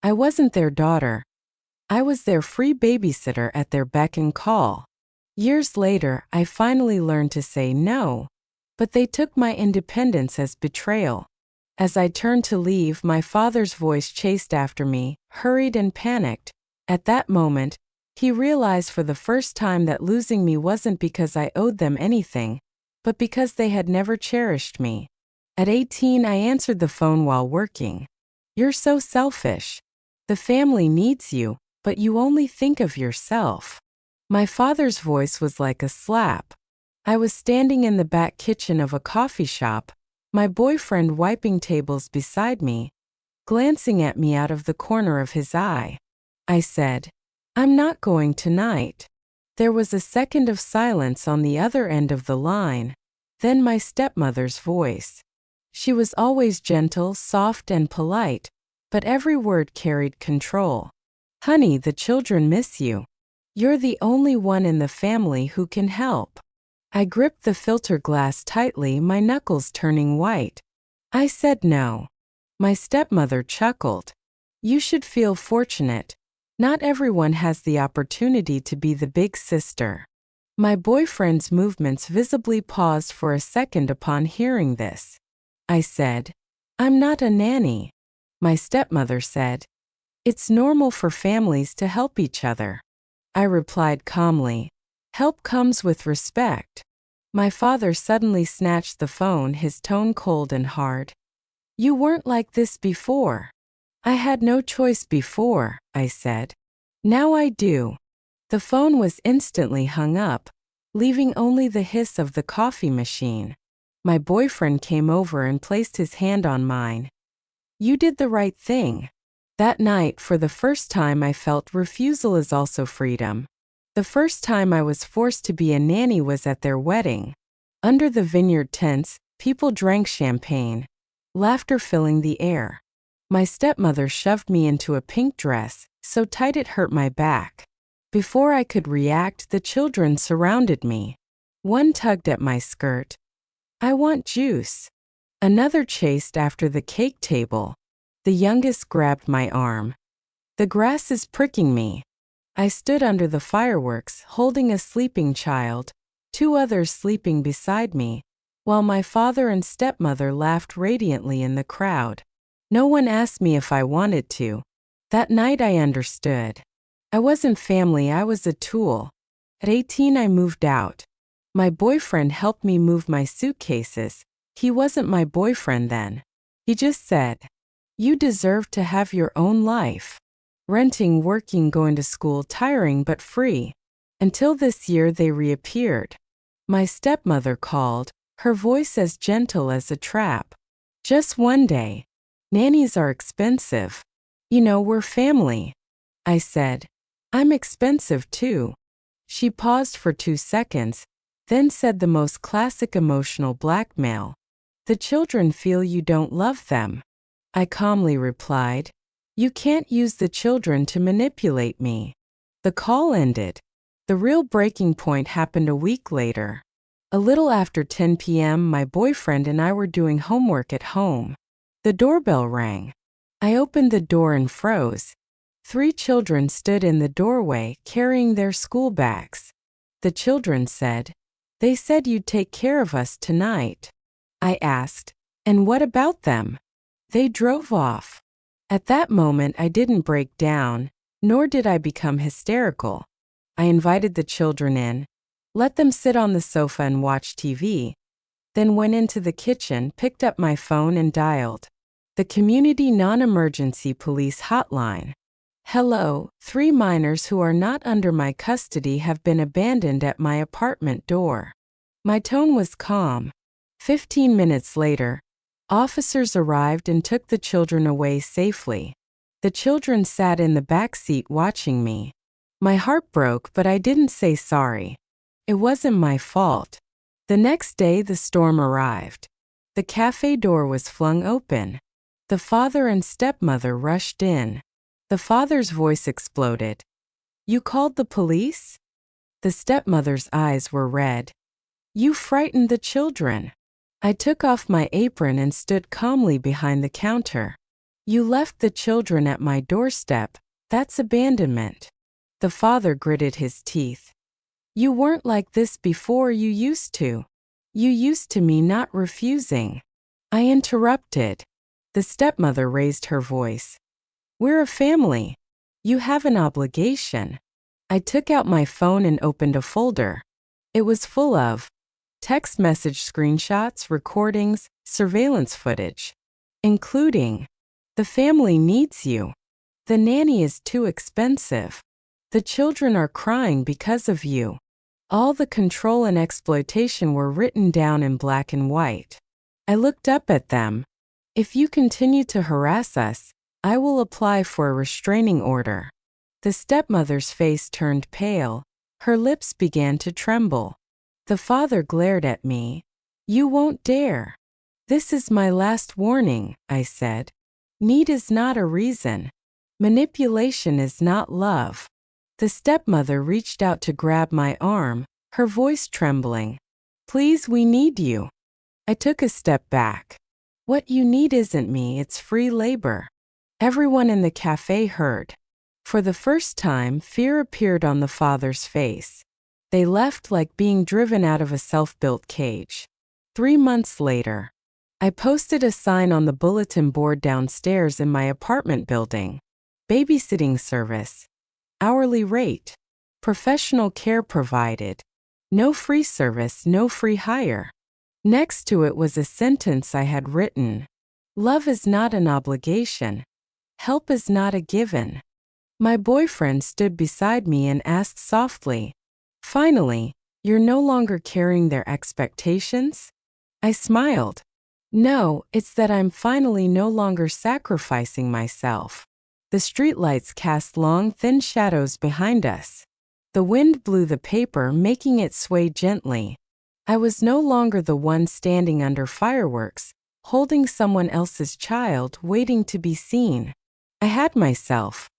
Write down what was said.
I wasn't their daughter. I was their free babysitter at their beck and call. Years later, I finally learned to say no. But they took my independence as betrayal. As I turned to leave, my father's voice chased after me, hurried and panicked. At that moment, he realized for the first time that losing me wasn't because I owed them anything, but because they had never cherished me. At 18, I answered the phone while working. "You're so selfish. The family needs you, but you only think of yourself." My father's voice was like a slap. I was standing in the back kitchen of a coffee shop, my boyfriend wiping tables beside me, glancing at me out of the corner of his eye. I said, "I'm not going tonight." There was a second of silence on the other end of the line. Then my stepmother's voice. She was always gentle, soft, and polite, but every word carried control. "Honey, the children miss you. You're the only one in the family who can help." I gripped the filter glass tightly, my knuckles turning white. I said no. My stepmother chuckled. "You should feel fortunate. Not everyone has the opportunity to be the big sister." My boyfriend's movements visibly paused for a second upon hearing this. I said, "I'm not a nanny." My stepmother said, "It's normal for families to help each other." I replied calmly, "Help comes with respect." My father suddenly snatched the phone, his tone cold and hard. "You weren't like this before." "I had no choice before," I said. "Now I do." The phone was instantly hung up, leaving only the hiss of the coffee machine. My boyfriend came over and placed his hand on mine. "You did the right thing." That night, for the first time, I felt refusal is also freedom. The first time I was forced to be a nanny was at their wedding. Under the vineyard tents, people drank champagne, laughter filling the air. My stepmother shoved me into a pink dress, so tight it hurt my back. Before I could react, the children surrounded me. One tugged at my skirt. "I want juice." Another chased after the cake table. The youngest grabbed my arm. "The grass is pricking me." I stood under the fireworks, holding a sleeping child, two others sleeping beside me, while my father and stepmother laughed radiantly in the crowd. No one asked me if I wanted to. That night I understood. I wasn't family, I was a tool. At 18 I moved out. My boyfriend helped me move my suitcases. He wasn't my boyfriend then. He just said, "You deserve to have your own life." Renting, working, going to school, tiring but free. Until this year they reappeared. My stepmother called, her voice as gentle as a trap. "Just one day. Nannies are expensive. You know, we're family." I said, "I'm expensive too." She paused for 2 seconds, then said the most classic emotional blackmail. "The children feel you don't love them." I calmly replied, "You can't use the children to manipulate me." The call ended. The real breaking point happened a week later. A little after 10 p.m., my boyfriend and I were doing homework at home. The doorbell rang. I opened the door and froze. 3 children stood in the doorway, carrying their school bags. The children said, "They said you'd take care of us tonight." I asked, "And what about them?" They drove off. At that moment, I didn't break down, nor did I become hysterical. I invited the children in, let them sit on the sofa and watch TV, then went into the kitchen, picked up my phone and dialed the community non-emergency police hotline. "Hello, 3 minors who are not under my custody have been abandoned at my apartment door." My tone was calm. 15 minutes later, officers arrived and took the children away safely. The children sat in the back seat watching me. My heart broke, but I didn't say sorry. It wasn't my fault. The next day, the storm arrived. The cafe door was flung open. The father and stepmother rushed in. The father's voice exploded. "You called the police?" The stepmother's eyes were red. "You frightened the children." I took off my apron and stood calmly behind the counter. You left the children at my doorstep. That's abandonment. The father gritted his teeth. You weren't like this before. You used to. You used to me not refusing. I interrupted. The stepmother raised her voice. We're a family. You have an obligation. I took out my phone and opened a folder. It was full of text message screenshots, recordings, surveillance footage, including, the family needs you. The nanny is too expensive. The children are crying because of you. All the control and exploitation were written down in black and white. I looked up at them. If you continue to harass us, I will apply for a restraining order. The stepmother's face turned pale. Her lips began to tremble. The father glared at me. You won't dare. This is my last warning, I said. Need is not a reason. Manipulation is not love. The stepmother reached out to grab my arm, her voice trembling. Please, we need you. I took a step back. What you need isn't me, it's free labor. Everyone in the cafe heard. For the first time, fear appeared on the father's face. They left like being driven out of a self-built cage. 3 months later, I posted a sign on the bulletin board downstairs in my apartment building. Babysitting service. Hourly rate. Professional care provided. No free service, no free hire. Next to it was a sentence I had written. Love is not an obligation. Help is not a given. My boyfriend stood beside me and asked softly, finally, you're no longer carrying their expectations? I smiled. No, it's that I'm finally no longer sacrificing myself. The streetlights cast long, thin shadows behind us. The wind blew the paper, making it sway gently. I was no longer the one standing under fireworks, holding someone else's child, waiting to be seen. I had myself.